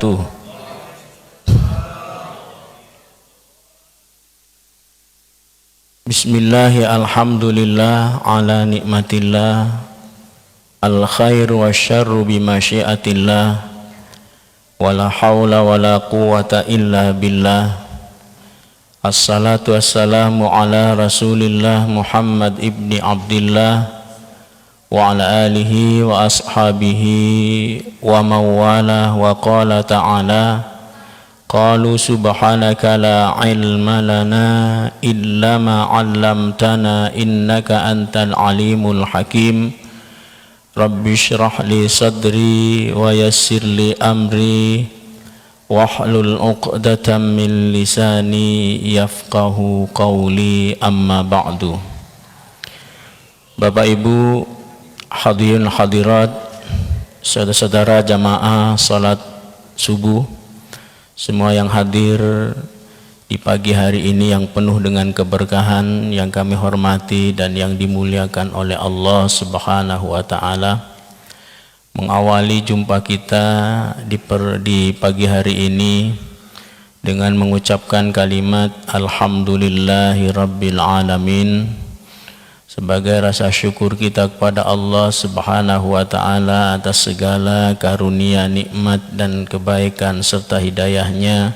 wabarakatuh. Bismillahi alhamdulillah ala nikmatillah, al khairu wasyarru bimasyiatillah, wala hawla wala quwata illa billah. Assalatu wassalamu ala rasulillah Muhammad ibni Abdillah wa ala alihi wa ashabihi wa mawala. Wa qala ta'ala, qalu subhanaka la ilma lana illa ma 'allamtana innaka antal alimul hakim. Rabbi shrah li sadri wa yassir li amri wahlul 'uqdatam min lisani yafqahu qawli, amma ba'du. Bapak Ibu hadirin hadirat, saudara-saudara jamaah salat subuh, semua yang hadir di pagi hari ini yang penuh dengan keberkahan yang kami hormati dan yang dimuliakan oleh Allah Subhanahu wa taala. Mengawali jumpa kita di pagi hari ini dengan mengucapkan kalimat alhamdulillahi rabbil alamin, sebagai rasa syukur kita kepada Allah Subhanahu wa taala atas segala karunia, nikmat dan kebaikan serta hidayahnya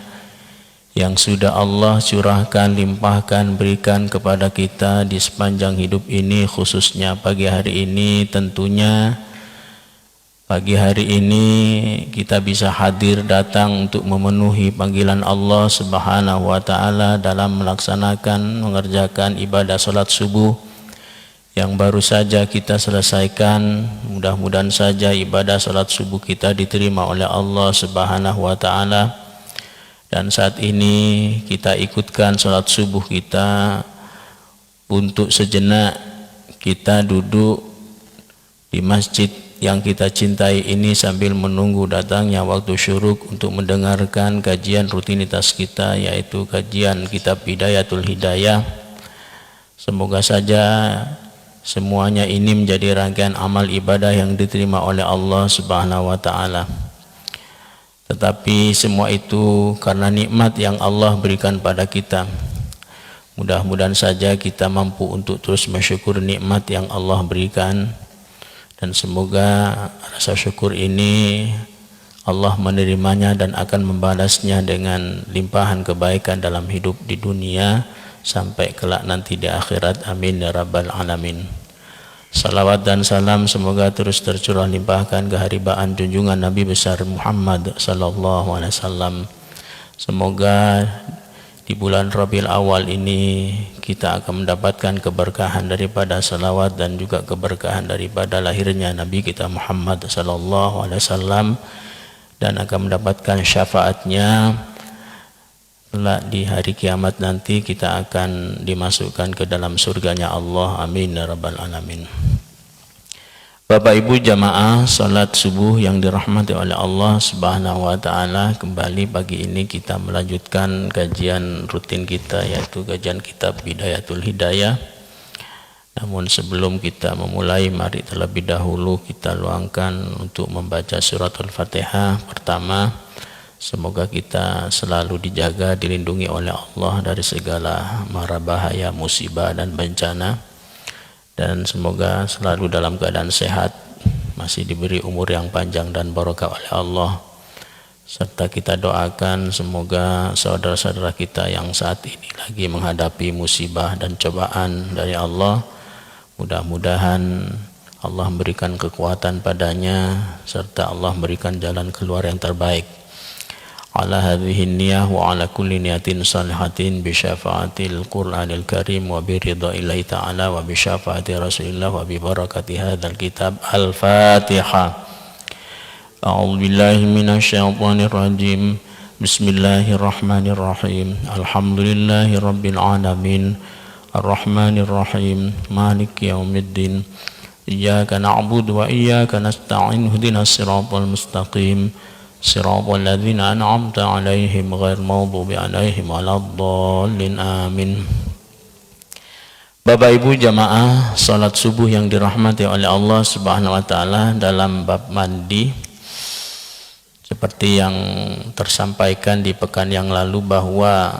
yang sudah Allah curahkan, limpahkan, berikan kepada kita di sepanjang hidup ini, khususnya pagi hari ini. Tentunya pagi hari ini kita bisa hadir datang untuk memenuhi panggilan Allah Subhanahu wa taala dalam melaksanakan, mengerjakan ibadah salat subuh yang baru saja kita selesaikan. Mudah-mudahan saja ibadah salat subuh kita diterima oleh Allah Subhanahu wa taala. Dan saat ini kita ikutkan salat subuh kita untuk sejenak kita duduk di masjid yang kita cintai ini sambil menunggu datangnya waktu syuruk untuk mendengarkan kajian rutinitas kita, yaitu kajian kitab Bidayatul Hidayah. Semoga saja semuanya ini menjadi rangkaian amal ibadah yang diterima oleh Allah Subhanahu wa taala. Tetapi semua itu karena nikmat yang Allah berikan pada kita. Mudah-mudahan saja kita mampu untuk terus bersyukur nikmat yang Allah berikan, dan semoga rasa syukur ini Allah menerimanya dan akan membalasnya dengan limpahan kebaikan dalam hidup di dunia sampai kelak nanti di akhirat. Amin ya rabbal alamin. Salawat dan salam semoga terus tercurah limpahkan keharibaan junjungan Nabi besar Muhammad sallallahu alaihi wasallam. Semoga di bulan Rabiul Awal ini kita akan mendapatkan keberkahan daripada salawat dan juga keberkahan daripada lahirnya Nabi kita Muhammad sallallahu alaihi wasallam, dan akan mendapatkan syafaatnya. Di hari kiamat nanti kita akan dimasukkan ke dalam surganya Allah. Amin ya rabbal alamin. Bapak Ibu jamaah salat subuh yang dirahmati oleh Allah Subhanahu wa taala, kembali pagi ini kita melanjutkan kajian rutin kita, yaitu kajian kitab Bidayatul Hidayah. Namun sebelum kita memulai, mari terlebih dahulu kita luangkan untuk membaca surat Al-Fatihah. Pertama, semoga kita selalu dijaga, dilindungi oleh Allah dari segala mara bahaya, musibah dan bencana, dan semoga selalu dalam keadaan sehat, masih diberi umur yang panjang dan barokah oleh Allah. Serta kita doakan semoga saudara-saudara kita yang saat ini lagi menghadapi musibah dan cobaan dari Allah, mudah-mudahan Allah memberikan kekuatan padanya serta Allah memberikan jalan keluar yang terbaik. Ala hadhihi niyah wa ala kulli niyatin salihatin bi syafaatil Qur'anil Karim wa bi ridha'illahi ta'ala wa bi syafaati Rasulillah wa bi barakati hadzal kitab. Al-Fatihah. A'udzu billahi minasyaitonir rajim. Bismillahirrahmanirrahim. Alhamdulillahi rabbil alamin. Arrahmanir rahim. Maliki yaumiddin. Iyyaka na'budu wa iyyaka nasta'in. Ihdinas siratal mustaqim. Siratal ladzina an'amta 'alaihim ghairil maghdubi 'alaihim waladdallin. Amin. Bapak Ibu jamaah salat subuh yang dirahmati oleh Allah Subhanahu wa taala, dalam bab mandi Seperti yang tersampaikan di pekan yang lalu bahwa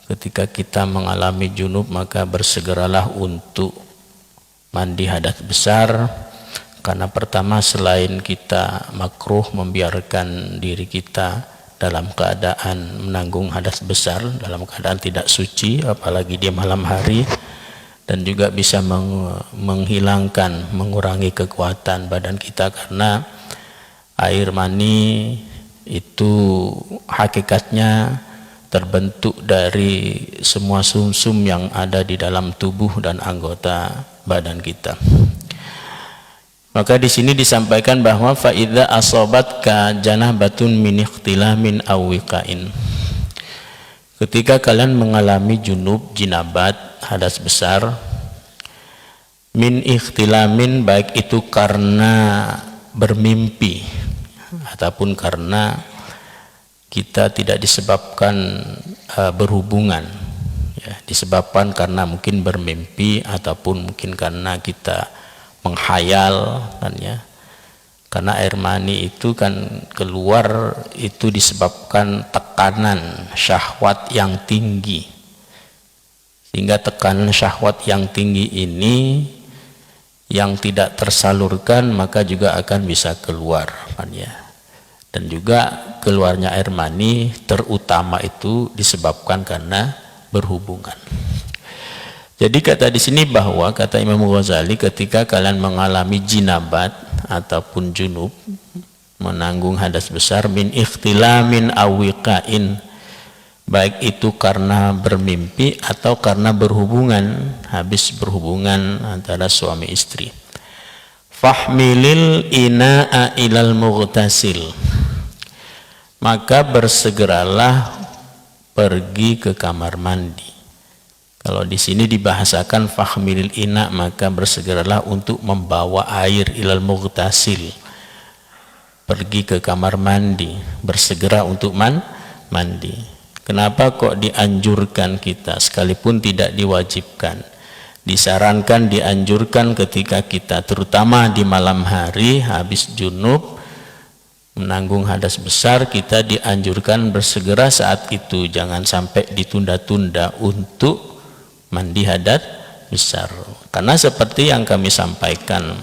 ketika kita mengalami junub maka bersegeralah untuk mandi hadas besar, karena pertama selain kita makruh membiarkan diri kita dalam keadaan menanggung hadas besar, dalam keadaan tidak suci apalagi di malam hari, dan juga bisa menghilangkan, mengurangi kekuatan badan kita, karena air mani itu hakikatnya terbentuk dari semua sumsum yang ada di dalam tubuh dan anggota badan kita. Maka di sini disampaikan bahwa fa idza asabatka janabatun min ikhtilamin aw wiqain. Ketika kalian mengalami junub, jinabat, hadas besar, min ikhtilamin, baik itu karena bermimpi ataupun karena kita tidak disebabkan berhubungan, ya, disebabkan karena mungkin bermimpi ataupun mungkin karena kita menghayal, kan ya, karena air mani itu kan keluar itu disebabkan tekanan syahwat yang tinggi, sehingga tekanan syahwat yang tinggi ini yang tidak tersalurkan maka juga akan bisa keluar, kan ya. Dan juga keluarnya air mani terutama itu disebabkan karena berhubungan. Jadi kata di sini bahwa kata Imam Ghazali, ketika kalian mengalami jinabat ataupun junub, menanggung hadas besar, min ikhtilamin awiqain, baik itu karena bermimpi atau karena berhubungan, habis berhubungan antara suami istri, fahmilil ina'a ilal mughtasil, maka bersegeralah pergi ke kamar mandi. Kalau di sini dibahasakan fahmilil ina, maka bersegeralah untuk membawa air, ilal mughtasil, pergi ke kamar mandi, bersegera untuk mandi. Kenapa kok dianjurkan kita sekalipun tidak diwajibkan? Disarankan, dianjurkan ketika kita terutama di malam hari habis junub menanggung hadas besar, kita dianjurkan bersegera saat itu, jangan sampai ditunda-tunda untuk mandi hadas besar. Karena seperti yang kami sampaikan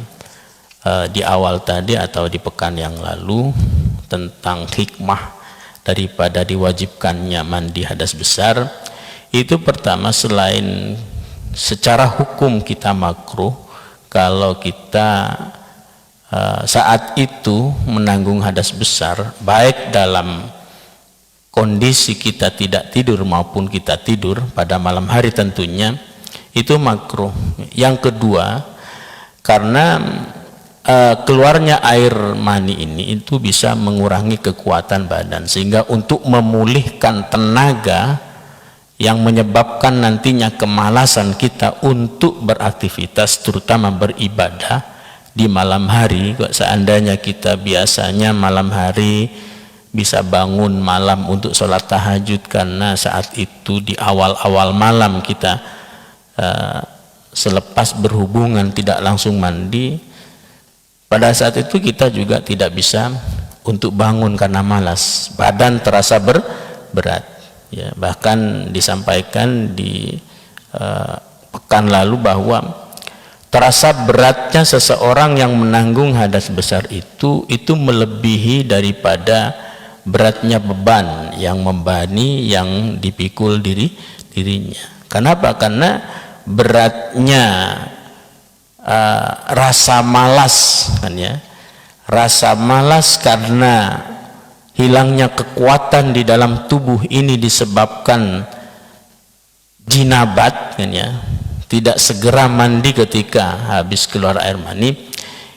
di awal tadi atau di pekan yang lalu tentang hikmah daripada diwajibkannya mandi hadas besar, itu pertama selain secara hukum kita makruh kalau kita saat itu menanggung hadas besar, baik dalam kondisi kita tidak tidur maupun kita tidur pada malam hari, tentunya itu makruh. Yang kedua, karena keluarnya air mani ini itu bisa mengurangi kekuatan badan, sehingga untuk memulihkan tenaga yang menyebabkan nantinya kemalasan kita untuk beraktivitas, terutama beribadah di malam hari. Seandainya kita biasanya malam hari bisa bangun malam untuk sholat tahajud, karena saat itu di awal-awal malam kita selepas berhubungan tidak langsung mandi, pada saat itu kita juga tidak bisa untuk bangun karena malas, badan terasa berat, ya. Bahkan disampaikan di pekan lalu bahwa terasa beratnya seseorang yang menanggung hadas besar itu melebihi daripada beratnya beban yang membani, yang dipikul dirinya. Kenapa? Karena beratnya rasa malas, kan ya, rasa malas karena hilangnya kekuatan di dalam tubuh ini disebabkan jinabat, kan ya, tidak segera mandi ketika habis keluar air mani,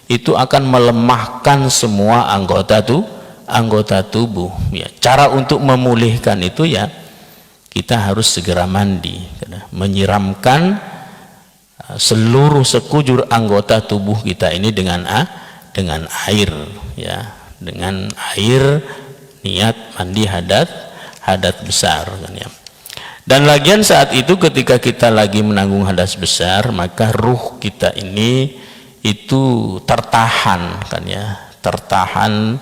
itu akan melemahkan semua anggota tubuh, ya. Cara untuk memulihkan itu ya kita harus segera mandi, menyiramkan seluruh sekujur anggota tubuh kita ini dengan air, ya, dengan air, niat mandi hadas besar, kan ya. Dan lagian saat itu ketika kita lagi menanggung hadas besar, maka ruh kita ini itu tertahan, kan ya, tertahan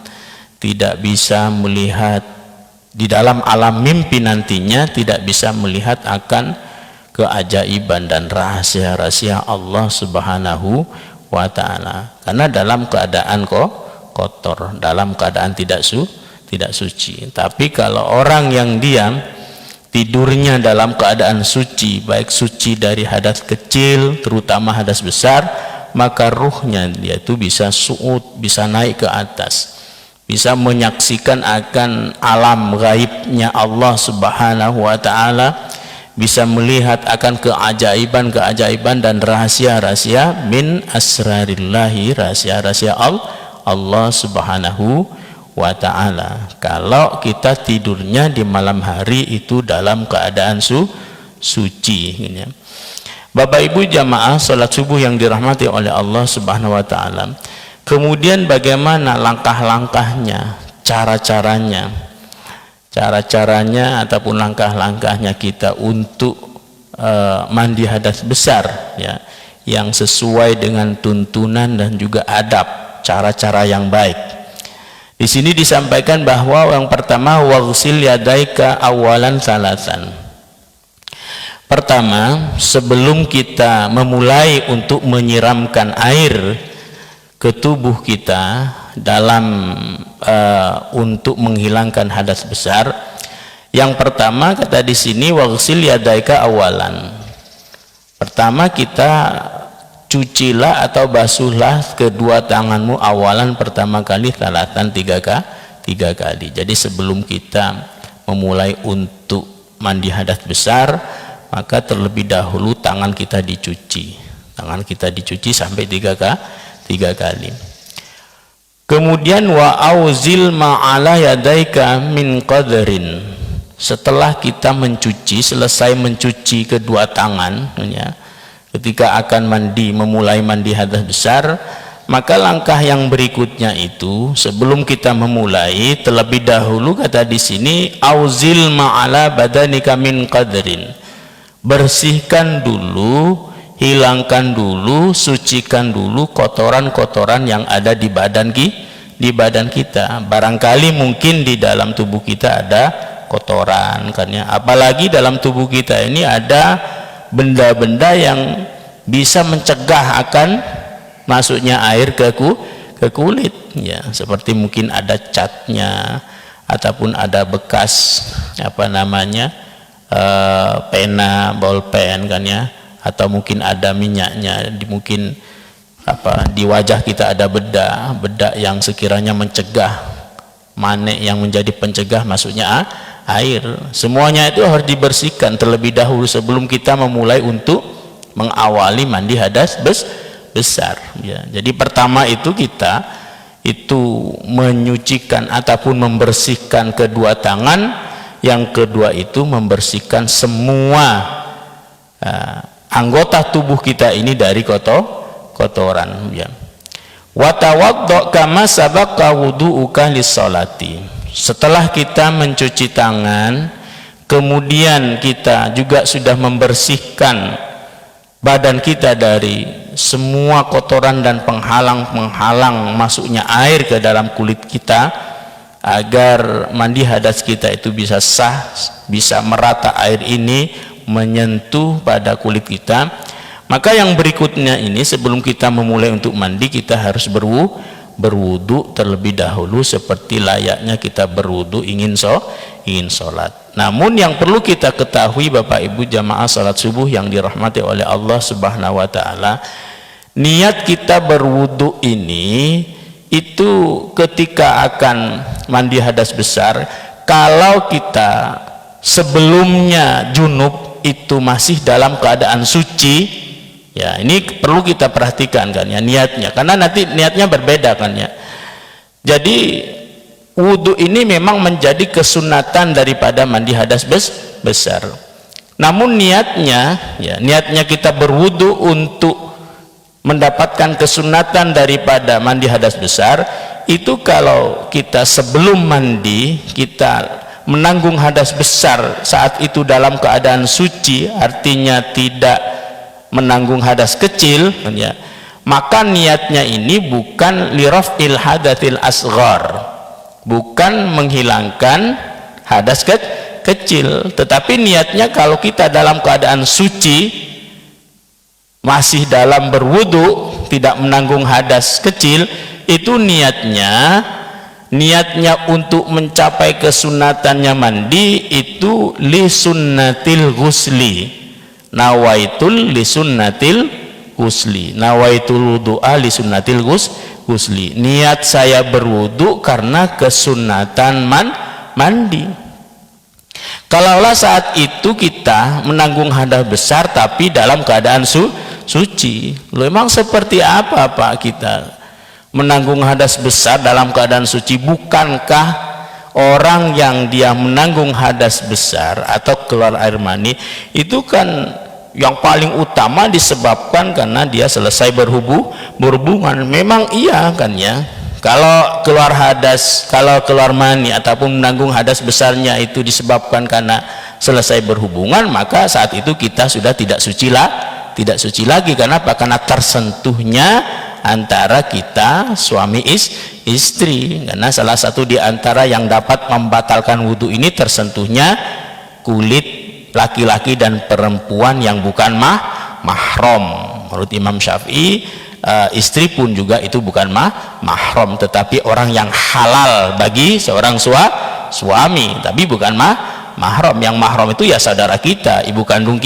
tidak bisa melihat di dalam alam mimpi nantinya, tidak bisa melihat akan keajaiban dan rahasia-rahasia Allah Subhanahu wa ta'ala, karena dalam keadaan kotor, dalam keadaan tidak suci. Tapi kalau orang yang diam, tidurnya dalam keadaan suci, baik suci dari hadas kecil terutama hadas besar, maka ruhnya dia itu bisa su'ud, bisa naik ke atas, bisa menyaksikan akan alam gaibnya Allah Subhanahu wa ta'ala, bisa melihat akan keajaiban dan rahasia-rahasia min asrarillahi, rahasia-rahasia Allah Subhanahu wa ta'ala. Kalau kita tidurnya di malam hari itu dalam keadaan suci, ya. Bapak Ibu jamaah salat subuh yang dirahmati oleh Allah Subhanahu wa ta'ala, kemudian bagaimana langkah-langkahnya, cara-caranya ataupun langkah-langkahnya kita untuk mandi hadas besar, ya, yang sesuai dengan tuntunan dan juga adab, cara-cara yang baik. Di sini disampaikan bahwa yang pertama, waghsil yadaika awalan salasan. Pertama, sebelum kita memulai untuk menyiramkan air ke tubuh kita dalam untuk menghilangkan hadas besar, yang pertama kata di sini waghsil yadaika awalan. Pertama kita cucilah atau basuhlah kedua tanganmu awalan, pertama kali, salatan, tiga kali. Jadi sebelum kita memulai untuk mandi hadas besar, maka terlebih dahulu tangan kita dicuci sampai tiga kali. Kemudian wa auzil ma'ala yadaika min qadrin. Setelah kita selesai mencuci kedua tangan, ya, ketika akan memulai mandi hadas besar, maka langkah yang berikutnya itu sebelum kita memulai, terlebih dahulu kata di sini auzil ma'ala badanika min qadrin. Bersihkan dulu, hilangkan dulu, sucikan dulu kotoran-kotoran yang ada di badan kita. Barangkali mungkin di dalam tubuh kita ada kotoran, kan ya. Apalagi dalam tubuh kita ini ada benda-benda yang bisa mencegah akan masuknya air ke kulit, ya, seperti mungkin ada catnya ataupun ada bekas pena, bolpen, kan ya, atau mungkin ada minyaknya, mungkin di wajah kita ada bedak yang sekiranya mencegah, manik yang menjadi pencegah masuknya air. Semuanya itu harus dibersihkan terlebih dahulu sebelum kita memulai untuk mengawali mandi hadas besar, ya. Jadi pertama itu kita menyucikan ataupun membersihkan kedua tangan, yang kedua itu membersihkan semua anggota tubuh kita ini dari kotoran, ya. Wa tawaddo kama sabaqa wudu'uka lis-sholati. Setelah kita mencuci tangan, kemudian kita juga sudah membersihkan badan kita dari semua kotoran dan penghalang masuknya air ke dalam kulit kita, agar mandi hadas kita itu bisa sah, bisa merata air ini menyentuh pada kulit kita. Maka yang berikutnya ini, sebelum kita memulai untuk mandi, kita harus berwudu terlebih dahulu seperti layaknya kita berwudu ingin sholat. Namun yang perlu kita ketahui Bapak Ibu jamaah salat subuh yang dirahmati oleh Allah Subhanahu wa ta'ala, niat kita berwudu ini itu ketika akan mandi hadas besar, kalau kita sebelumnya junub itu masih dalam keadaan suci, ya, ini perlu kita perhatikan, kan ya, niatnya, karena nanti niatnya berbeda, kan ya. Jadi wudu ini memang menjadi kesunatan daripada mandi hadas besar. Namun niatnya, ya, niatnya kita berwudu untuk mendapatkan kesunatan daripada mandi hadas besar, itu kalau kita sebelum mandi kita menanggung hadas besar saat itu dalam keadaan suci, artinya tidak menanggung hadas kecil, ya, maka niatnya ini bukan liraf'il hadatsil asghar, bukan menghilangkan hadas kecil. Tetapi niatnya kalau kita dalam keadaan suci, masih dalam berwudu, tidak menanggung hadas kecil, itu niatnya untuk mencapai kesunatannya mandi itu li sunnatil ghusli, nawaitul li sunnatil ghusli, nawaitul wudu'a li sunnatil ghusli, niat saya berwudu karena kesunatan mandi. Kalaulah saat itu kita menanggung hadas besar tapi dalam keadaan suci, loh emang seperti apa Pak kita menanggung hadas besar dalam keadaan suci? Bukankah orang yang dia menanggung hadas besar atau keluar air mani itu kan yang paling utama disebabkan karena dia selesai berhubungan? Memang iya kan ya, kalau keluar hadas, kalau keluar mani ataupun menanggung hadas besarnya itu disebabkan karena selesai berhubungan, maka saat itu kita sudah tidak suci lagi. Karena apa? Karena tersentuhnya antara kita suami istri. Karena salah satu di antara yang dapat membatalkan wudhu ini tersentuhnya kulit laki-laki dan perempuan yang bukan mahram. Menurut Imam Syafi'i, istri pun juga itu bukan mahram, tetapi orang yang halal bagi seorang suami, tapi bukan mahram. Yang mahram itu ya saudara kita, ibu kandung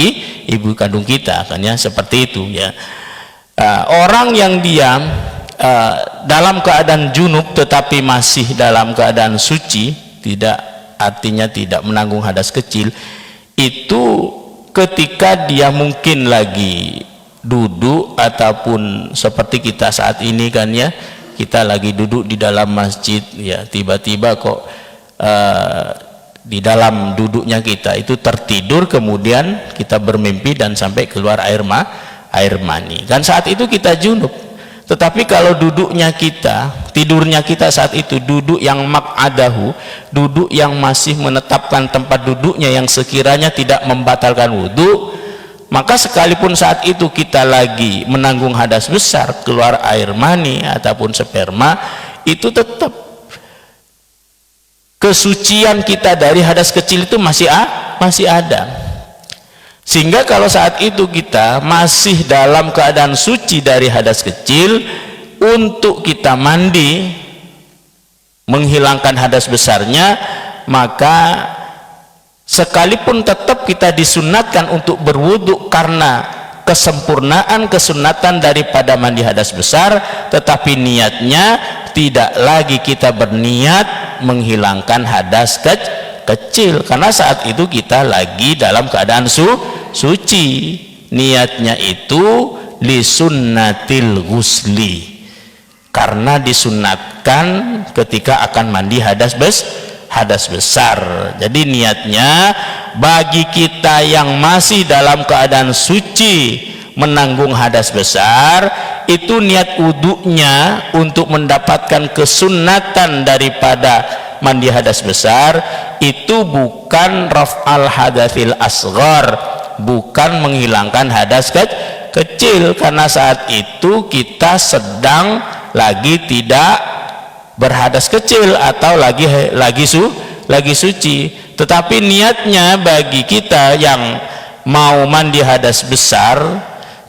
kita, kan ya, seperti itu ya. Orang yang diam dalam keadaan junub tetapi masih dalam keadaan suci, tidak, artinya tidak menanggung hadas kecil, itu ketika dia mungkin lagi duduk ataupun seperti kita saat ini kan ya, kita lagi duduk di dalam masjid ya, tiba-tiba kok di dalam duduknya kita itu tertidur, kemudian kita bermimpi dan sampai keluar air mani, kan saat itu kita junub. Tetapi kalau duduknya kita, tidurnya kita saat itu duduk yang mak'adahu, duduk yang masih menetapkan tempat duduknya yang sekiranya tidak membatalkan wudhu, maka sekalipun saat itu kita lagi menanggung hadas besar, keluar air mani ataupun sperma, itu tetap kesucian kita dari hadas kecil itu masih ada. Sehingga kalau saat itu kita masih dalam keadaan suci dari hadas kecil, untuk kita mandi menghilangkan hadas besarnya, maka sekalipun tetap kita disunatkan untuk berwudu karena kesempurnaan kesunatan daripada mandi hadas besar, tetapi niatnya tidak lagi kita berniat menghilangkan hadas kecil, karena saat itu kita lagi dalam keadaan suci. Niatnya itu li sunnatil ghusli, karena disunatkan ketika akan mandi hadas besar. Jadi niatnya bagi kita yang masih dalam keadaan suci menanggung hadas besar, itu niat wudhunya untuk mendapatkan kesunatan daripada mandi hadas besar, itu bukan raf'al hadatsil asghar, bukan menghilangkan hadas kecil, karena saat itu kita sedang lagi tidak berhadas kecil atau lagi suci. Tetapi niatnya bagi kita yang mau mandi hadas besar,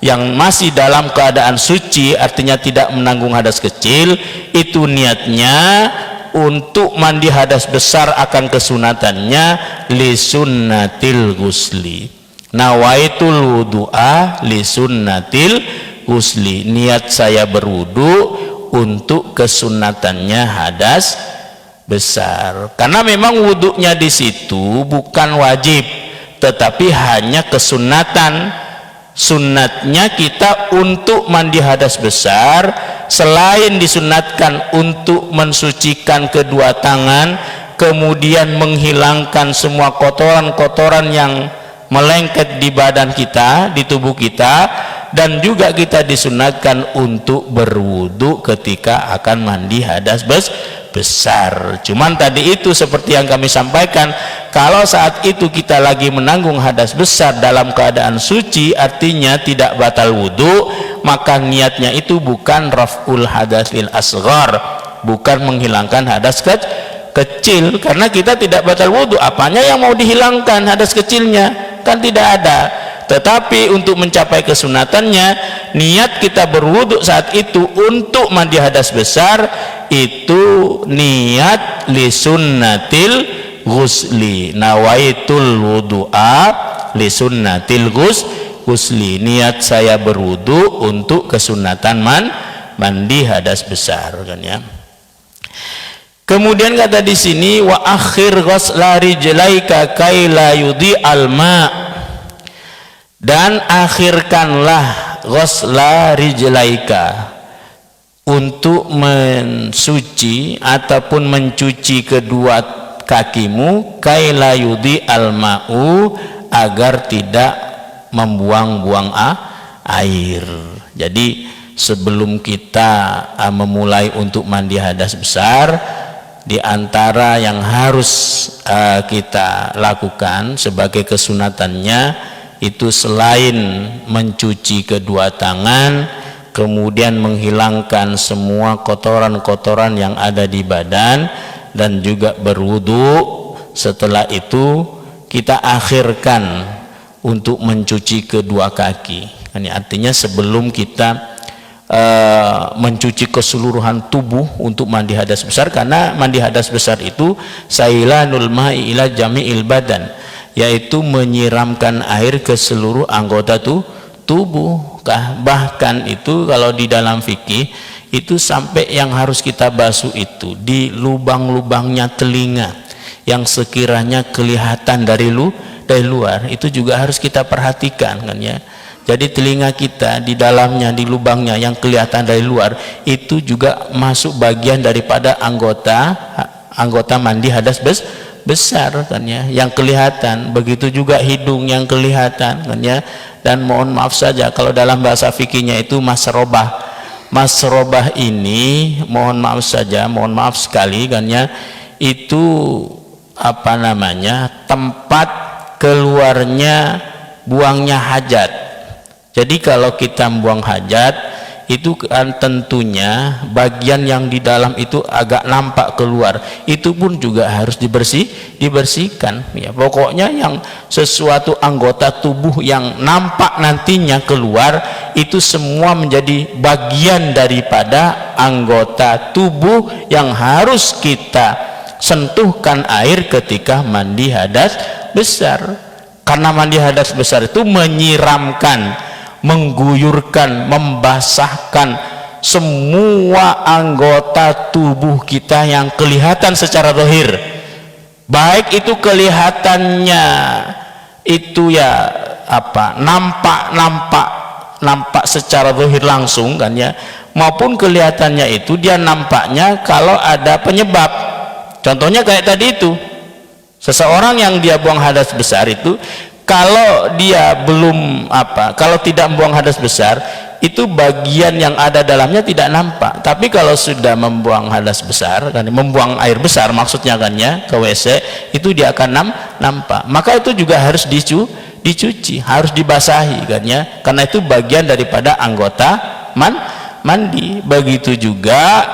yang masih dalam keadaan suci, artinya tidak menanggung hadas kecil, itu niatnya untuk mandi hadas besar akan kesunatannya li sunnatil ghusli, nawaitul wudu'a li sunnatil ghusli, niat saya berwudu untuk kesunatannya hadas besar. Karena memang wudunya di situ bukan wajib, tetapi hanya kesunatan. Sunnatnya kita untuk mandi hadas besar, selain disunatkan untuk mensucikan kedua tangan, kemudian menghilangkan semua kotoran-kotoran yang melengket di badan kita, di tubuh kita, dan juga kita disunatkan untuk berwudu ketika akan mandi hadas besar. Cuman tadi itu seperti yang kami sampaikan, kalau saat itu kita lagi menanggung hadas besar dalam keadaan suci, artinya tidak batal wudu, maka niatnya itu bukan raf'ul hadatsil asghar, bukan menghilangkan hadas kecil, karena kita tidak batal wudhu. Apanya yang mau dihilangkan hadas kecilnya? Kan tidak ada. Tetapi untuk mencapai kesunatannya, niat kita berwudhu saat itu untuk mandi hadas besar, itu niat li sunnatil ghusli, nawaitul wudu'a li sunnatil ghusli, niat saya berwudhu untuk kesunatan mandi hadas besar, kan ya. Kemudian kata di sini, wa akhir ghusla rijlaika kaila yudhi alma, dan akhirkanlah ghusla rijlaika, untuk mensuci ataupun mencuci kedua kakimu, kaila yudhi alma'u, agar tidak membuang-buang air. Jadi sebelum kita memulai untuk mandi hadas besar, di antara yang harus kita lakukan sebagai kesunatannya, itu selain mencuci kedua tangan, kemudian menghilangkan semua kotoran-kotoran yang ada di badan, dan juga berwudu. Setelah itu kita akhirkan untuk mencuci kedua kaki. Ini artinya sebelum kita mencuci keseluruhan tubuh untuk mandi hadas besar, karena mandi hadas besar itu sailanul ma'i ila jami'il badan, yaitu menyiramkan air ke seluruh anggota tubuh. Bahkan itu kalau di dalam fikih itu sampai yang harus kita basuh itu di lubang-lubangnya telinga yang sekiranya kelihatan dari luar, itu juga harus kita perhatikan, kan ya. Jadi telinga kita di dalamnya, di lubangnya yang kelihatan dari luar, itu juga masuk bagian daripada anggota mandi hadas besar, kan ya, yang kelihatan. Begitu juga hidung yang kelihatan, kan ya. Dan mohon maaf saja kalau dalam bahasa fikihnya itu masrobah ini, mohon maaf saja, mohon maaf sekali, kan ya, itu apa namanya, tempat keluarnya buangnya hajat. Jadi kalau kita buang hajat, itu kan tentunya bagian yang di dalam itu agak nampak keluar, itu pun juga harus dibersihkan ya. Pokoknya yang sesuatu anggota tubuh yang nampak nantinya keluar, itu semua menjadi bagian daripada anggota tubuh yang harus kita sentuhkan air ketika mandi hadas besar. Karena mandi hadas besar itu menyiramkan, mengguyurkan, membasahkan semua anggota tubuh kita yang kelihatan secara zahir, baik itu kelihatannya itu ya apa, nampak secara zahir langsung, kan ya, maupun kelihatannya itu dia nampaknya kalau ada penyebab. Contohnya kayak tadi itu, seseorang yang dia buang hadas besar itu, kalau dia belum kalau tidak membuang hadas besar, itu bagian yang ada dalamnya tidak nampak. Tapi kalau sudah membuang hadas besar, kan, membuang air besar maksudnya, kan ya, ke WC, itu dia akan nampak. Maka itu juga harus dicuci, harus dibasahi, kan ya, karena itu bagian daripada anggota mandi. Begitu juga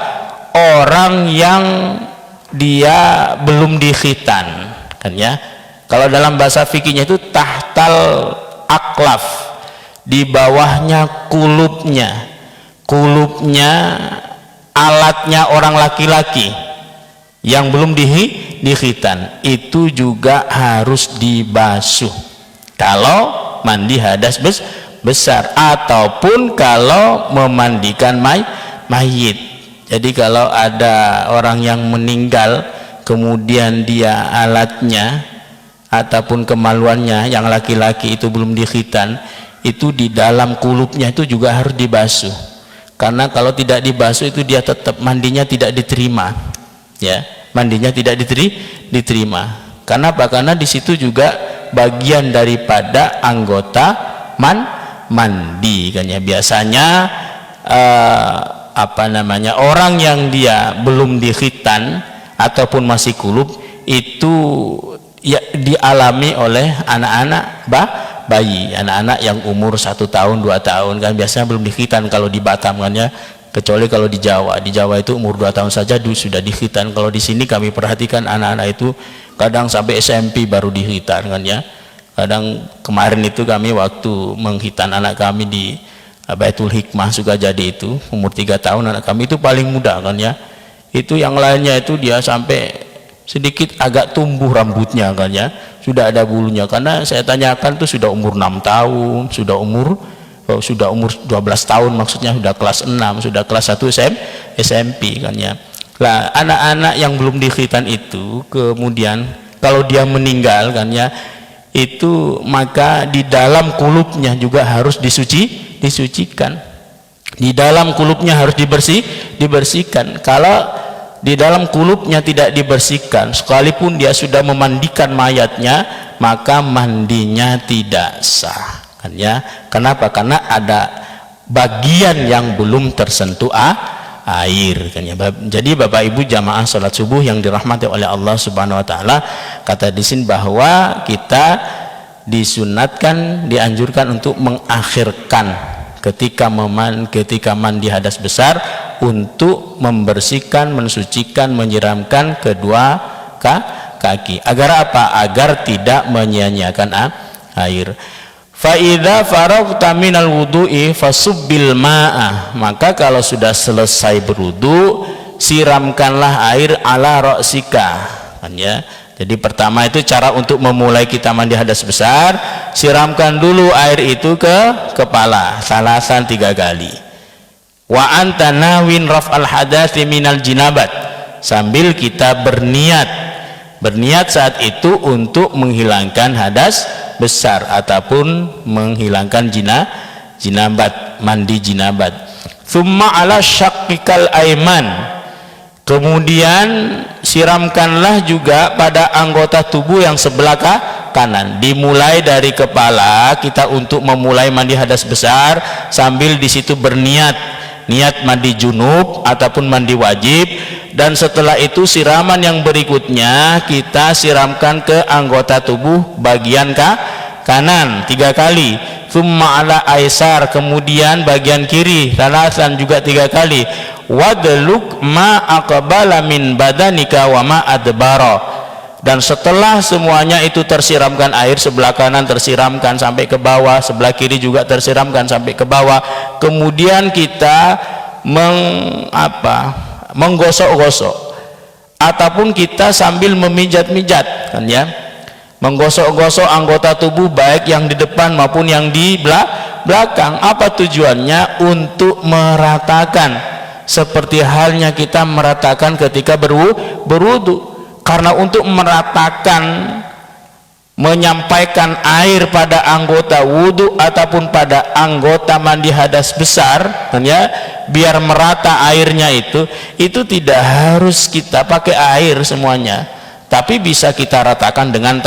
orang yang dia belum dikhitan, kan ya. Kalau dalam bahasa fikihnya itu tahtal aklaf, di bawahnya kulupnya alatnya orang laki-laki yang belum dikhitan, itu juga harus dibasuh kalau mandi hadas besar ataupun kalau memandikan mayit. Jadi kalau ada orang yang meninggal, kemudian dia alatnya ataupun kemaluannya yang laki-laki itu belum dikhitan, itu di dalam kulupnya itu juga harus dibasuh. Karena kalau tidak dibasuh itu dia tetap mandinya tidak diterima, ya, mandinya tidak diterima. Karena apa? Karena di situ juga bagian daripada anggota mandi, kan ya. Biasanya orang yang dia belum dikhitan ataupun masih kulup, itu ya dialami oleh anak-anak bayi, anak-anak yang umur 1 tahun 2 tahun, kan biasanya belum dikhitan kalau di Batam, kan ya. kecuali kalau di Jawa itu umur 2 tahun saja sudah dikhitan. Kalau di sini kami perhatikan anak-anak itu kadang sampai SMP baru dikhitan kan ya. Kadang kemarin itu kami waktu menghitan anak kami di Baitul Hikmah Sukajadi itu umur 3 tahun, anak kami itu paling muda kan ya. Itu yang lainnya itu dia sampai sedikit agak tumbuh rambutnya kan ya, sudah ada bulunya, karena saya tanyakan tuh sudah umur 6 tahun, sudah umur 12 tahun, maksudnya sudah kelas 6, sudah kelas 1 SMP kan ya. Nah, anak-anak yang belum dikhitan itu kemudian kalau dia meninggal kan ya, itu maka di dalam kulupnya juga harus disucikan. Di dalam kulupnya harus dibersihkan. Kalau di dalam kulupnya tidak dibersihkan, sekalipun dia sudah memandikan mayatnya, maka mandinya tidak sah kan ya. Kenapa? Karena ada bagian yang belum tersentuh air kan ya. Jadi Bapak Ibu jamaah salat subuh yang dirahmati oleh Allah Subhanahu wa taala, kata di sini bahwa kita disunatkan, dianjurkan untuk mengakhirkan ketika mandi hadas besar untuk membersihkan, mensucikan, menyiramkan kedua kaki. Agar apa? Agar tidak menyia-nyiakan air. Fa idza faragta minal wudu'i fasubbil ma'a, maka kalau sudah selesai berwudu, siramkanlah air ala ra'sika kan ya. Jadi pertama itu cara untuk memulai kita mandi hadas besar, siramkan dulu air itu ke kepala salasan 3 kali. Wa anta nawin raf'al hadathi minal jinabat, sambil kita berniat saat itu untuk menghilangkan hadas besar ataupun menghilangkan jinabat, mandi jinabat. Thumma ala syaqqikal aiman, kemudian siramkanlah juga pada anggota tubuh yang sebelah kanan. Dimulai dari kepala kita untuk memulai mandi hadas besar, sambil di situ berniat mandi junub ataupun mandi wajib, dan setelah itu siraman yang berikutnya kita siramkan ke anggota tubuh bagian kanan 3 kali. Thumma ala aisar, kemudian bagian kiri salasan juga 3 kali. Wadluk ma aqbala min badanika wa ma adbara, dan setelah semuanya itu tersiramkan air, sebelah kanan tersiramkan sampai ke bawah, sebelah kiri juga tersiramkan sampai ke bawah, kemudian kita menggosok-gosok ataupun kita sambil memijat-mijat kan ya, menggosok-gosok anggota tubuh baik yang di depan maupun yang di belakang. Apa tujuannya? Untuk meratakan, seperti halnya kita meratakan ketika berwudu. Karena untuk meratakan, menyampaikan air pada anggota wudu ataupun pada anggota mandi hadas besar kan ya, biar merata airnya itu tidak harus kita pakai air semuanya, tapi bisa kita ratakan dengan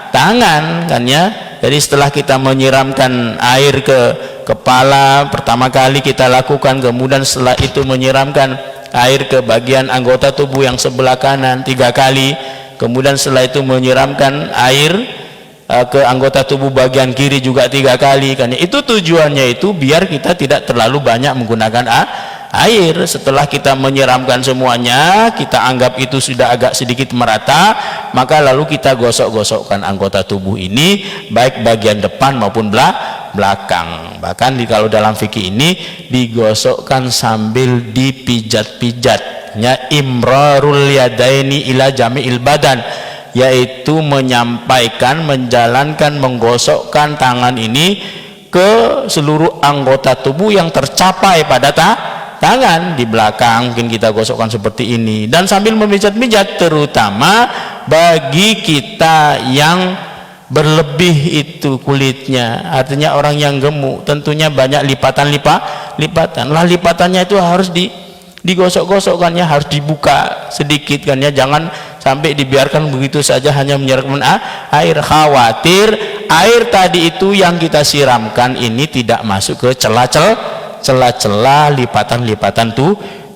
tangan kan ya. Jadi setelah kita menyiramkan air ke kepala pertama kali kita lakukan, kemudian setelah itu menyiramkan air ke bagian anggota tubuh yang sebelah kanan 3 kali, kemudian setelah itu menyiramkan air ke anggota tubuh bagian kiri juga 3 kali kan. Itu tujuannya itu biar kita tidak terlalu banyak menggunakan air. Setelah kita menyiramkan semuanya, kita anggap itu sudah agak sedikit merata, maka lalu kita gosok-gosokkan anggota tubuh ini baik bagian depan maupun belakang. Bahkan kalau dalam fikih ini digosokkan sambil dipijat-pijat ya, imrarul yadaini ila jami'il badan, yaitu menyampaikan, menjalankan, menggosokkan tangan ini ke seluruh anggota tubuh yang tercapai pada tangan. Di belakang mungkin kita gosokkan seperti ini, dan sambil memijat-mijat, terutama bagi kita yang berlebih itu kulitnya, artinya orang yang gemuk, tentunya banyak lipatan lah, lipatannya itu harus digosok-gosokkannya, harus dibuka sedikit kan ya, jangan sampai dibiarkan begitu saja hanya menyerapkan air. Khawatir air tadi itu yang kita siramkan ini tidak masuk ke celah-celah lipatan-lipatan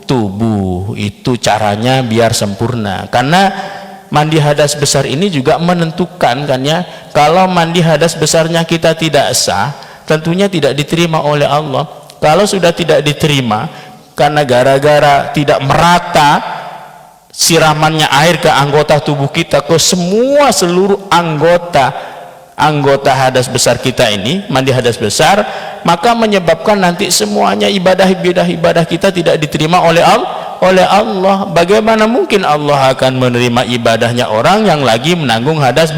tubuh. Itu caranya biar sempurna, karena mandi hadas besar ini juga menentukan kan ya, kalau mandi hadas besarnya kita tidak sah, tentunya tidak diterima oleh Allah. Kalau sudah tidak diterima, karena gara-gara tidak merata siramannya air ke anggota tubuh kita, ke semua seluruh anggota hadas besar kita ini, mandi hadas besar, maka menyebabkan nanti semuanya ibadah kita tidak diterima oleh Allah. Bagaimana mungkin Allah akan menerima ibadahnya orang yang lagi menanggung hadas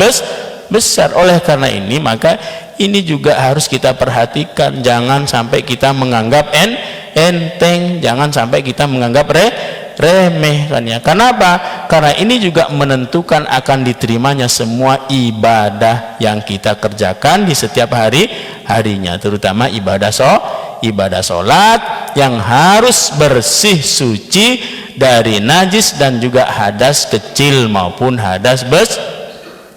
besar? Oleh karena ini, maka ini juga harus kita perhatikan, jangan sampai kita menganggap enteng, jangan sampai kita menganggap remeh kan ya. Kenapa? Karena ini juga menentukan akan diterimanya semua ibadah yang kita kerjakan di setiap harinya, terutama ibadah sholat yang harus bersih suci dari najis dan juga hadas kecil maupun hadas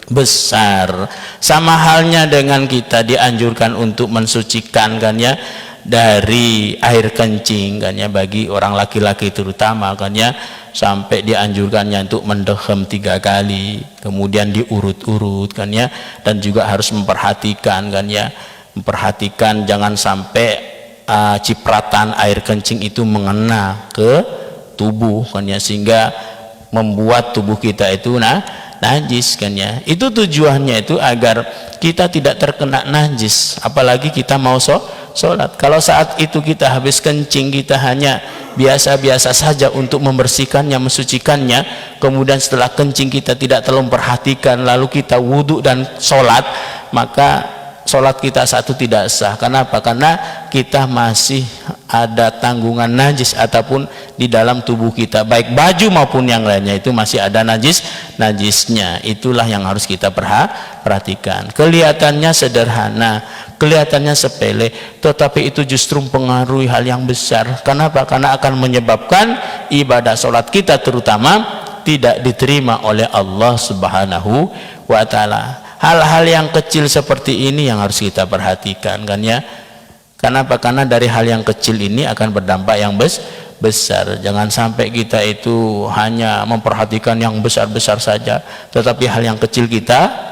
besar. Sama halnya dengan kita dianjurkan untuk mensucikan kan ya dari air kencing kan ya, bagi orang laki-laki terutama kan ya, sampai dianjurkannya untuk mendehem 3 kali, kemudian diurut-urut kan ya, dan juga harus memperhatikan kan ya, memperhatikan jangan sampai cipratan air kencing itu mengena ke tubuh kan ya, sehingga membuat tubuh kita itu najis kan ya. Itu tujuannya itu agar kita tidak terkena najis, apalagi kita mau sholat. Kalau saat itu kita habis kencing, kita hanya biasa-biasa saja untuk membersihkannya, mensucikannya, kemudian setelah kencing kita tidak terlalu memperhatikan, lalu kita wudhu dan sholat, maka sholat kita satu tidak sah. Kenapa? Karena kita masih ada tanggungan najis ataupun di dalam tubuh kita, baik baju maupun yang lainnya itu masih ada najisnya. Itulah yang harus kita perhatikan. Kelihatannya sederhana, kelihatannya sepele, tetapi itu justru mempengaruhi hal yang besar. Kenapa? Karena akan menyebabkan ibadah sholat kita terutama tidak diterima oleh Allah Subhanahu wa ta'ala. Hal-hal yang kecil seperti ini yang harus kita perhatikan kan ya. Kenapa? Karena dari hal yang kecil ini akan berdampak yang besar. Jangan sampai kita itu hanya memperhatikan yang besar-besar saja, tetapi hal yang kecil kita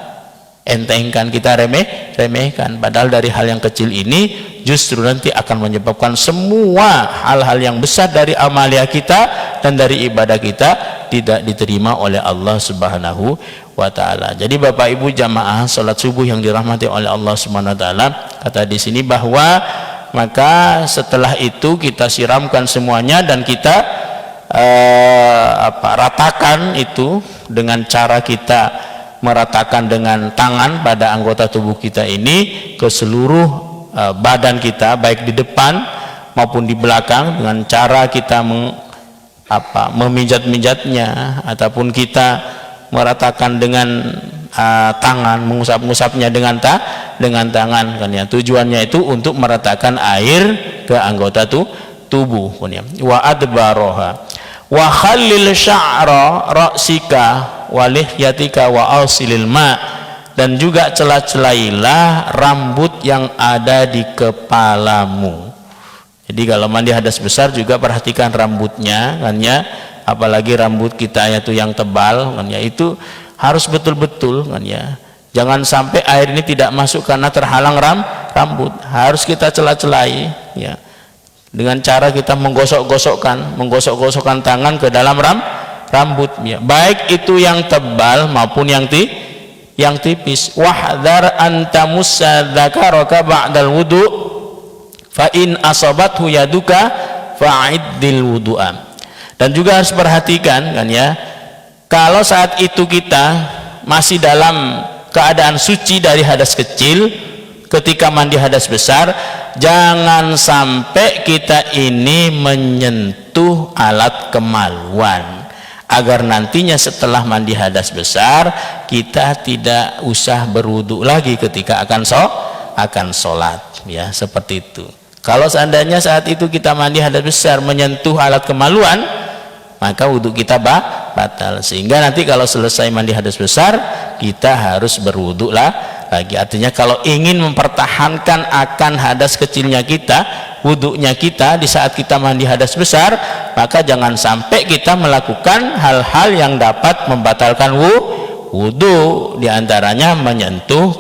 entengkan, kita remehkan. Padahal dari hal yang kecil ini justru nanti akan menyebabkan semua hal-hal yang besar dari amalia kita dan dari ibadah kita tidak diterima oleh Allah Subhanahu wa ta'ala. Jadi Bapak Ibu jamaah salat subuh yang dirahmati oleh Allah Subhanahu wa ta'ala, kata di sini bahwa maka setelah itu kita siramkan semuanya dan kita ratakan itu dengan cara kita meratakan dengan tangan pada anggota tubuh kita ini ke seluruh badan kita, baik di depan maupun di belakang, dengan cara kita memijat-mijatnya ataupun kita meratakan dengan tangan, mengusap-ngusapnya dengan tangan kan ya. Tujuannya itu untuk meratakan air ke anggota tubuh kan ya. Wa adbaroha wa khallil sya'ra ra'sika wa lihyatika wa ausilil ma, dan juga celah-celailah rambut yang ada di kepalamu. Jadi kalau mandi hadas besar juga perhatikan rambutnya kan ya, apalagi rambut kita itu yang tebal kan ya, itu harus betul-betul kan ya. Jangan sampai air ini tidak masuk karena terhalang rambut. Harus kita celah-celahi ya, dengan cara kita menggosok-gosokkan tangan ke dalam rambut ya, baik itu yang tebal maupun yang tipis. Wahdhar antamussa dzakaraka ba'dal wudu fa in asabathu yaduka fa'iddil wudu'a. Dan juga harus perhatikan kan ya, kalau saat itu kita masih dalam keadaan suci dari hadas kecil, ketika mandi hadas besar, jangan sampai kita ini menyentuh alat kemaluan, agar nantinya setelah mandi hadas besar kita tidak usah berwudu lagi ketika akan sholat ya, seperti itu. Kalau seandainya saat itu kita mandi hadas besar menyentuh alat kemaluan, maka wudhu kita batal, sehingga nanti kalau selesai mandi hadas besar kita harus berwudhu lagi. Artinya kalau ingin mempertahankan akan hadas kecilnya kita, wudhunya kita di saat kita mandi hadas besar, maka jangan sampai kita melakukan hal-hal yang dapat membatalkan wudhu, diantaranya menyentuh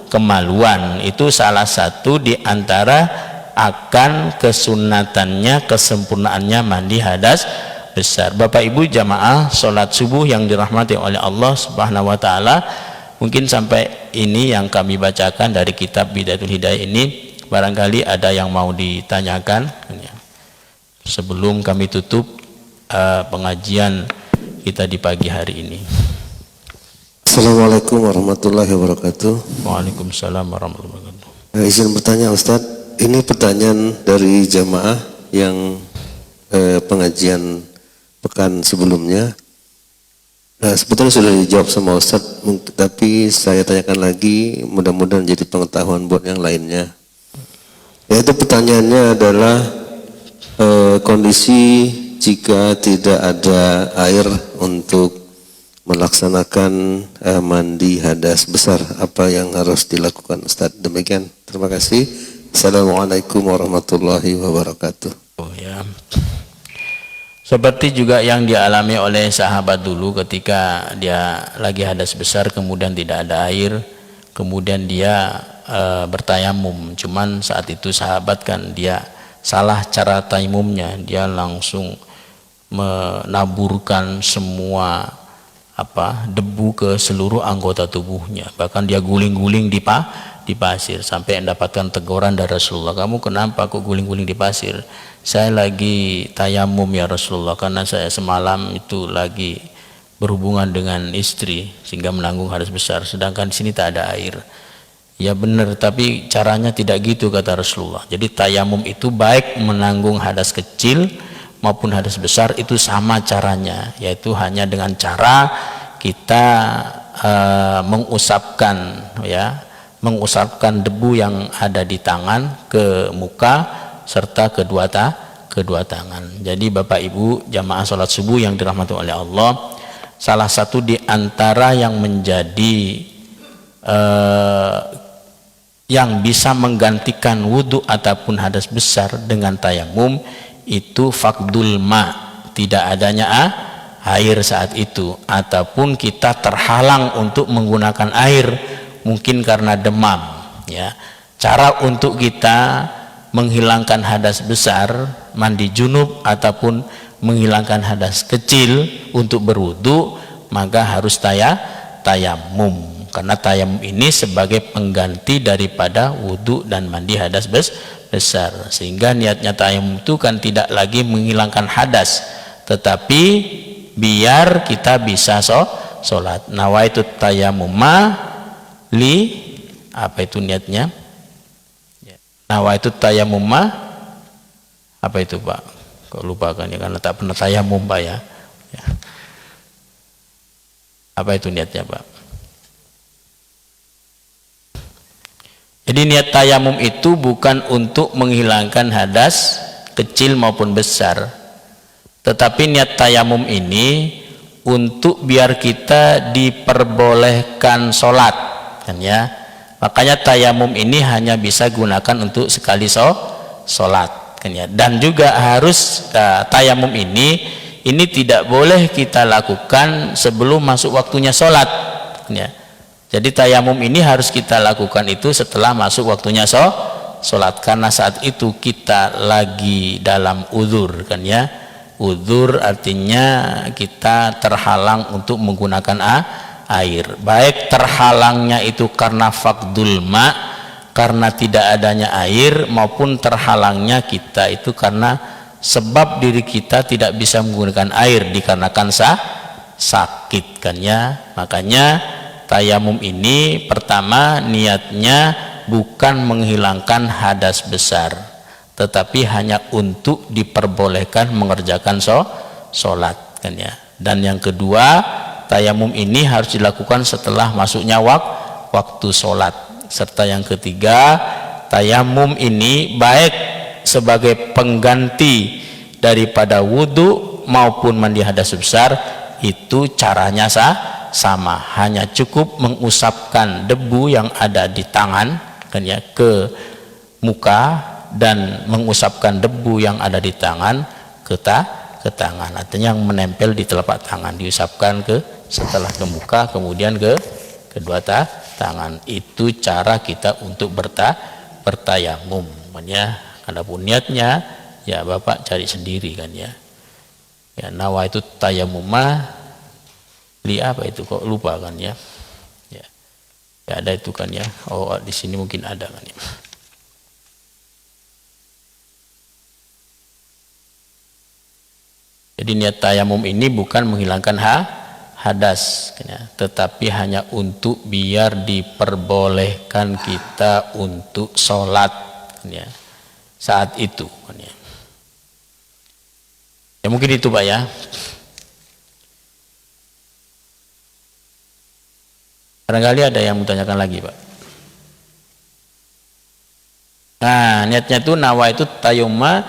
kemaluan. Itu salah satu di antara akan kesunatannya, kesempurnaannya mandi hadas besar. Bapak Ibu jamaah sholat subuh yang dirahmati oleh Allah Subhanahu wa taala, mungkin sampai ini yang kami bacakan dari kitab Bidayatul Hidayah ini. Barangkali ada yang mau ditanyakan sebelum kami tutup pengajian kita di pagi hari ini. Assalamualaikum warahmatullahi wabarakatuh. Waalaikumsalam warahmatullahi wabarakatuh. Izin bertanya Ustadz, ini pertanyaan dari jamaah yang pengajian pekan sebelumnya. Nah, sebetulnya sudah dijawab sama Ustadz, tapi saya tanyakan lagi, mudah-mudahan jadi pengetahuan buat yang lainnya. Yaitu pertanyaannya adalah kondisi jika tidak ada air untuk melaksanakan mandi hadas besar, apa yang harus dilakukan Ustaz? Demikian, terima kasih. Assalamualaikum warahmatullahi wabarakatuh. Oh ya, seperti juga yang dialami oleh sahabat dulu ketika dia lagi hadas besar kemudian tidak ada air, kemudian dia bertayamum. Cuman saat itu sahabat kan dia salah cara tayamumnya, dia langsung menaburkan semua debu ke seluruh anggota tubuhnya, bahkan dia guling-guling di pasir sampai mendapatkan teguran dari Rasulullah, kamu kenapa kok guling-guling di pasir? Saya lagi tayamum ya Rasulullah, karena saya semalam itu lagi berhubungan dengan istri sehingga menanggung hadas besar, sedangkan di sini tak ada air. Ya benar, tapi caranya tidak gitu kata Rasulullah. Jadi tayamum itu baik menanggung hadas kecil maupun hadas besar itu sama caranya, yaitu hanya dengan cara kita mengusapkan debu yang ada di tangan ke muka serta kedua tangan. Jadi Bapak Ibu jamaah sholat subuh yang dirahmati oleh Allah, salah satu di antara yang menjadi yang bisa menggantikan wudhu ataupun hadas besar dengan tayamum itu faqdul ma, tidak adanya air saat itu, ataupun kita terhalang untuk menggunakan air mungkin karena demam ya. Cara untuk kita menghilangkan hadas besar mandi junub ataupun menghilangkan hadas kecil untuk berwudu, maka harus tayamum, karena tayamum ini sebagai pengganti daripada wudu dan mandi hadas besar. Sehingga niatnya tayamum itu kan tidak lagi menghilangkan hadas, tetapi biar kita bisa sholat. Nawaitu tayamuma li, apa itu niatnya? Nawaitu tayamuma, apa itu Pak? Kok lupa kan ya, karena tak pernah tayamum Pak ya. Apa itu niatnya Pak? Jadi niat tayamum itu bukan untuk menghilangkan hadas kecil maupun besar, tetapi niat tayamum ini untuk biar kita diperbolehkan sholat kan ya. Makanya tayamum ini hanya bisa gunakan untuk sekali sholat kan ya. Dan juga harus tayamum ini tidak boleh kita lakukan sebelum masuk waktunya sholat kan ya. Jadi tayamum ini harus kita lakukan itu setelah masuk waktunya sholat, karena saat itu kita lagi dalam uzur kan ya. Uzur artinya kita terhalang untuk menggunakan air, baik terhalangnya itu karena faqdul ma, karena tidak adanya air, maupun terhalangnya kita itu karena sebab diri kita tidak bisa menggunakan air dikarenakan sakit kan ya. Makanya tayamum ini pertama niatnya bukan menghilangkan hadas besar, tetapi hanya untuk diperbolehkan mengerjakan sholat kan ya. Dan yang kedua, tayamum ini harus dilakukan setelah masuknya waktu sholat. Serta yang ketiga, tayamum ini baik sebagai pengganti daripada wudhu maupun mandi hadas besar, itu caranya sama, hanya cukup mengusapkan debu yang ada di tangan kan ya ke muka, dan mengusapkan debu yang ada di tangan ke tangan, artinya yang menempel di telapak tangan diusapkan setelah ke muka kemudian ke kedua tangan. Itu cara kita untuk bertayamum ya. Adapun niatnya ya Bapak cari sendiri kan ya. Ya nawa itu tayamuma li apa itu kok lupa kan ya. Ya, ya ada itu kan ya. Oh di sini mungkin ada kan ya. Jadi niat tayamum ini bukan menghilangkan hadas, ya, tetapi hanya untuk biar diperbolehkan kita untuk sholat ya, saat itu. Ya. Ya mungkin itu Pak ya. Barangkali ada yang mau tanyakan lagi Pak. Nah niatnya itu nawa itu tayumma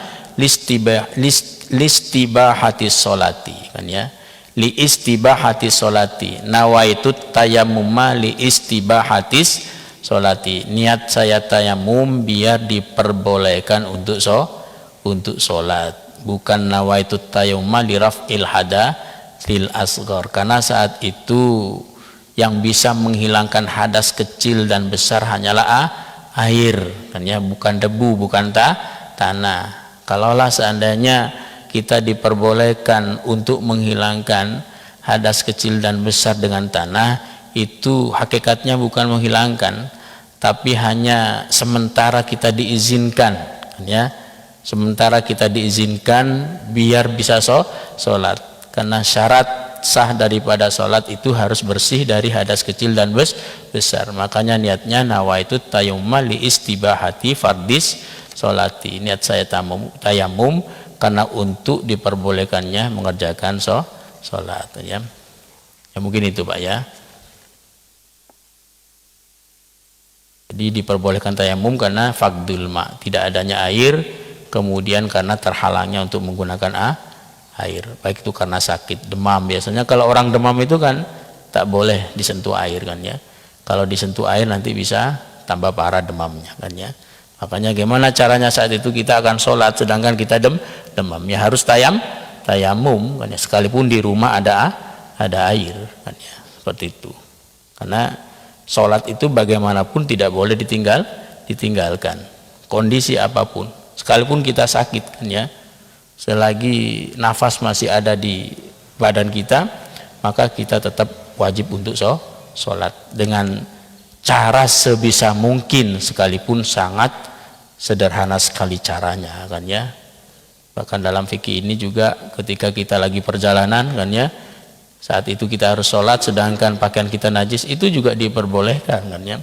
listibahati sholati kan ya, li istibahati sholati. Nawa itu tayamuma li istibahati sholati. Niat saya tayamum biar diperbolehkan untuk sholat. Bukan nawa itu tayamuma li raf'il hadathil asghar, karena saat itu yang bisa menghilangkan hadas kecil dan besar hanyalah air kan ya, bukan debu, bukan tanah. Kalaulah seandainya kita diperbolehkan untuk menghilangkan hadas kecil dan besar dengan tanah, itu hakikatnya bukan menghilangkan, tapi hanya sementara kita diizinkan kan ya, sementara kita diizinkan biar bisa sholat, karena syarat sah daripada sholat itu harus bersih dari hadas kecil dan besar. Makanya niatnya nawa itu tayumma li istibahati fardis sholati. Niat saya tayamum karena untuk diperbolehkannya mengerjakan sholat ya. Ya mungkin itu Pak ya. Jadi diperbolehkan tayamum karena faqdul ma, tidak adanya air, kemudian karena terhalangnya untuk menggunakan air, baik itu karena sakit, demam. Biasanya kalau orang demam itu kan tak boleh disentuh air kan ya. Kalau disentuh air nanti bisa tambah parah demamnya kan ya. Makanya gimana caranya saat itu kita akan sholat sedangkan kita demam, ya harus tayamum kan ya, sekalipun di rumah ada air kan ya, seperti itu. Karena sholat itu bagaimanapun tidak boleh ditinggalkan, kondisi apapun, sekalipun kita sakit kan ya, selagi nafas masih ada di badan kita, maka kita tetap wajib untuk sholat dengan cara sebisa mungkin, sekalipun sangat sederhana sekali caranya kan ya. Bahkan dalam fikih ini juga ketika kita lagi perjalanan kan ya, saat itu kita harus sholat sedangkan pakaian kita najis, itu juga diperbolehkan kan ya.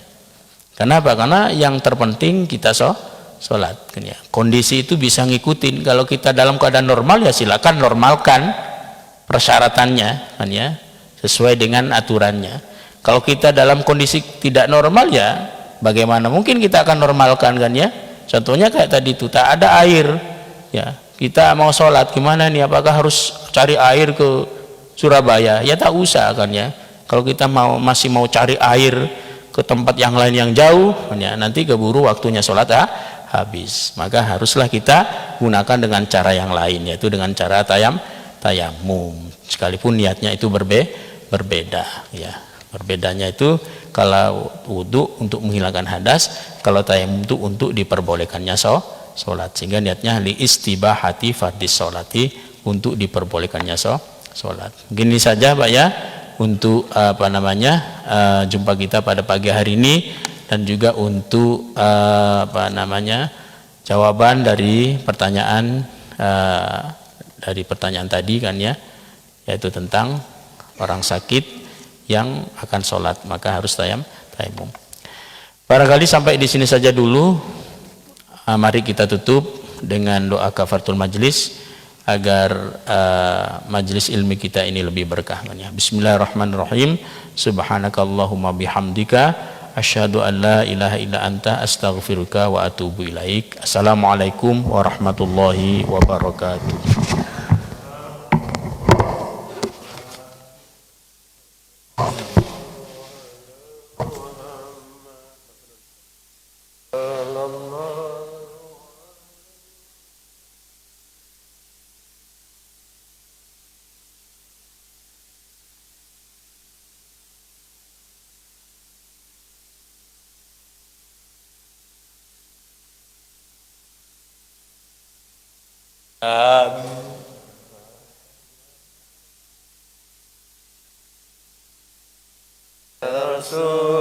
Kenapa? Karena yang terpenting kita sholat kan ya. Kondisi itu bisa ngikutin. Kalau kita dalam keadaan normal ya silakan normalkan persyaratannya kan ya, sesuai dengan aturannya. Kalau kita dalam kondisi tidak normal ya bagaimana mungkin kita akan normalkan kan ya. Contohnya kayak tadi itu tak ada air ya, kita mau sholat gimana nih, apakah harus cari air ke Surabaya? Ya tak usah kan ya. Kalau kita masih mau cari air ke tempat yang lain yang jauh kan ya, nanti keburu waktunya sholat habis. Maka haruslah kita gunakan dengan cara yang lain, yaitu dengan cara tayamum, sekalipun niatnya itu berbeda ya. Berbedanya itu kalau wudhu untuk menghilangkan hadas, kalau tayamum itu untuk diperbolehkannya sholat, sehingga niatnya li istibahati fardis sholati, untuk diperbolehkannya sholat. Begini saja Pak ya untuk jumpa kita pada pagi hari ini, dan juga untuk jawaban dari pertanyaan tadi kan ya, yaitu tentang orang sakit yang akan sholat maka harus tayamum. Barangkali sampai di sini saja dulu. Mari kita tutup dengan doa kafaratul majlis agar majlis ilmi kita ini lebih berkah. Bismillahirrahmanirrahim. Subhanakallahumma bihamdika asyhadu an la ilaha illa anta astaghfiruka wa atubu ilaik. Assalamualaikum warahmatullahi wabarakatuh. Amin. Rasul